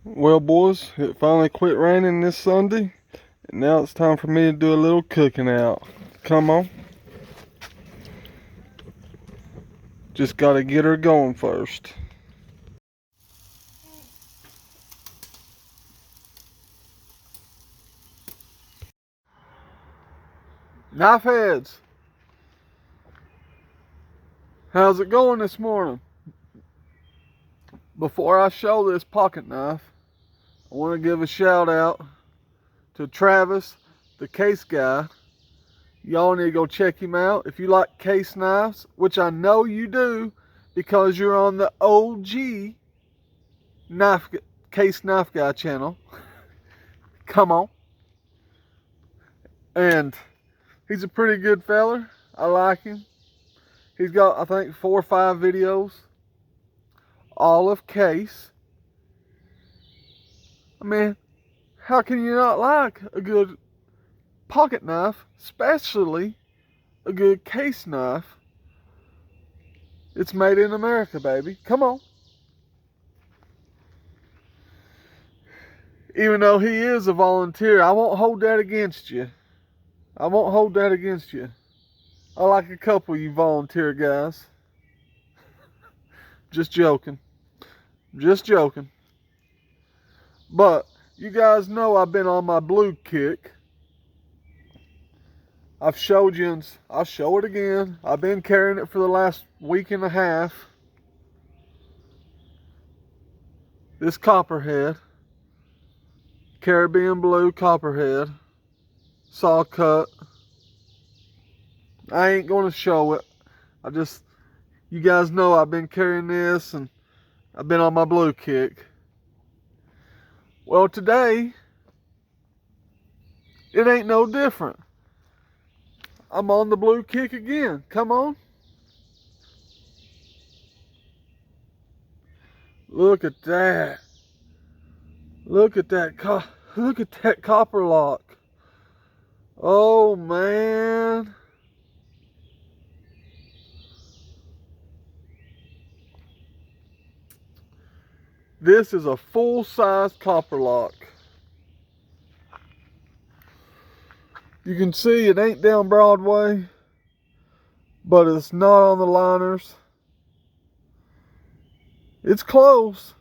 Well, boys, it finally quit raining this Sunday, and now it's time for me to do a little cooking out. Come on. Just gotta get her going first. Knife heads, how's it going this morning? Before I show this pocket knife, I want to give a shout out to Travis, the case guy. Y'all need to go check him out. If you like case knives, which I know you do because you're on the OG knife case knife guy channel. Come on. And he's a pretty good feller. I like him. He's got, I think, 4 or 5 videos, all of case. I mean, how can you not like a good pocket knife, especially a good case knife? It's made in America, baby. Come on. Even though he is a volunteer, I won't hold that against you. I won't hold that against you. I like a couple of you volunteer guys. Just joking. Just joking. But you guys know I've been on my blue kick. I've showed you, and I'll show it again. I've been carrying it for the last week and a half. This copperhead, Caribbean blue copperhead, saw cut. I ain't gonna show it. You guys know I've been carrying this and I've been on my blue kick. Well, today, it ain't no different. I'm on the blue kick again. Come on. Look at that. Look at that. Look at that copper lock. Oh, man. This is a full-size copper lock. You can see it ain't down Broadway, but it's not on the liners. It's close,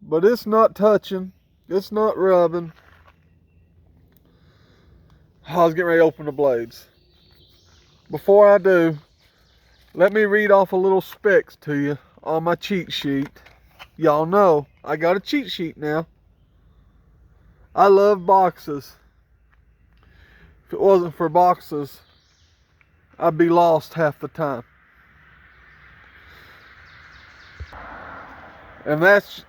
but it's not touching. It's not rubbing. I was getting ready to open the blades. Before I do, let me read off a little specs to you on my cheat sheet. Y'all know I got a cheat sheet now. I love boxes. If it wasn't for boxes, I'd be lost half the time. And that's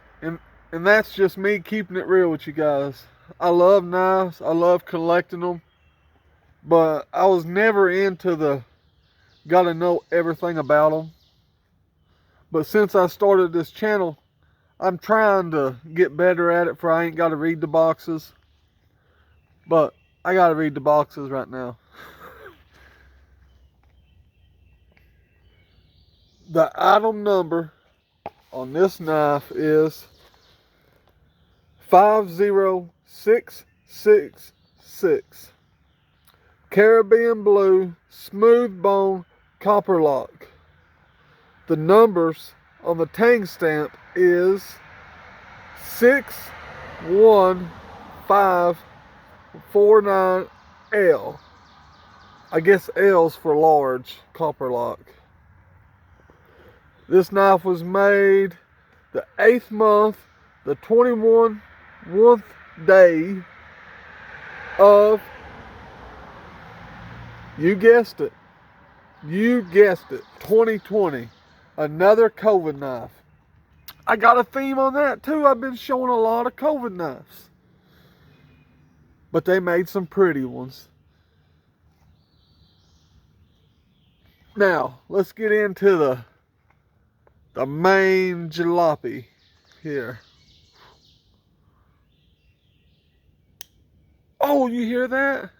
just me keeping it real with you guys. I love knives. I love collecting them. But I was never into the gotta know everything about them. But since I started this channel, I'm trying to get better at it for I ain't got to read the boxes. But I got to read the boxes right now. The item number on this knife is 50666. Caribbean blue smooth bone copper lock. The numbers on the tang stamp is 61549L. I guess L's for large copper lock. This knife was made the 8th month, the 21st day of, you guessed it, 2020. Another COVID knife. I got a theme on that too. I've been showing a lot of COVID knives. But they made some pretty ones. Now, let's get into the main jalopy here. Oh, you hear that?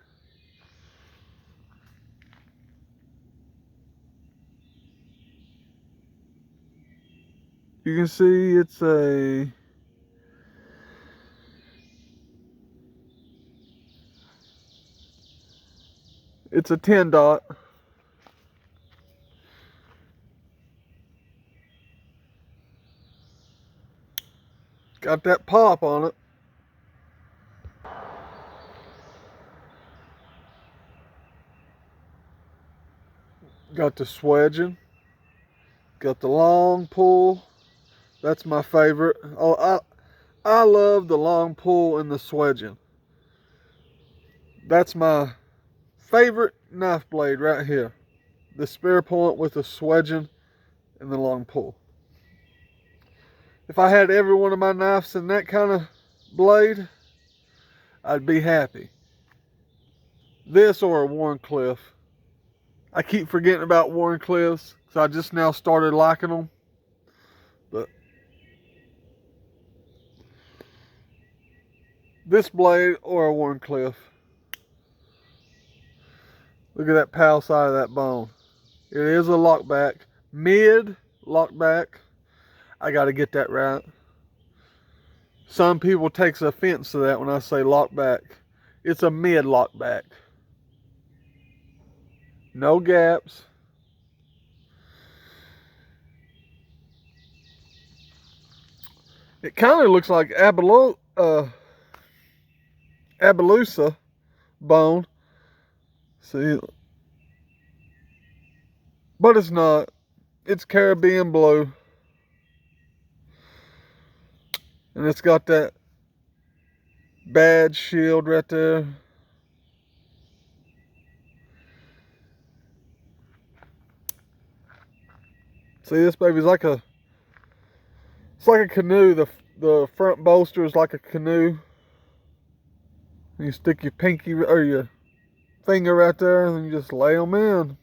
You can see it's a It's a 10 dot. Got that pop on it. Got the swedging. Got the long pull. That's my favorite. Oh, I love the long pull and the swedging. That's my favorite knife blade right here. The spare point with the swedging and the long pull. If I had every one of my knives in that kind of blade, I'd be happy. This or a Wharncliffe. I keep forgetting about Wharncliffes because I just now started liking them. But this blade or a Wharncliffe. Look at that pal side of that bone. It is a lockback. Mid lockback. I got to get that right. Some people takes offense to that when I say lockback. It's a mid lockback. No gaps. It kind of looks like Appaloosa bone. See, but it's not. It's Caribbean blue. And it's got that badge shield right there. See, this baby's like a, it's like a canoe. The front bolster is like a canoe. You stick your pinky or your finger right there and you just lay them in.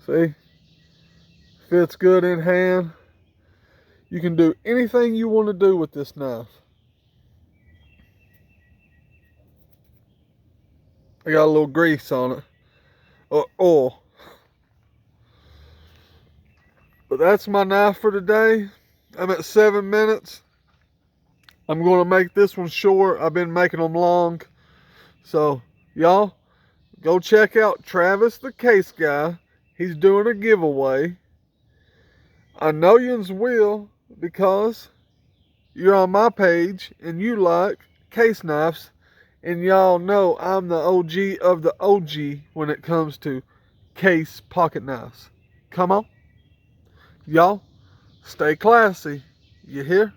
See? Fits good in hand. You can do anything you want to do with this knife. I got a little grease on it. Or oil. But that's my knife for today. I'm at 7 minutes. I'm going to make this one short. I've been making them long. So, y'all, go check out Travis the Case Guy. He's doing a giveaway. I know yous will because you're on my page and you like case knives. And y'all know I'm the OG of the OG when it comes to case pocket knives. Come on. Y'all, stay classy. You hear?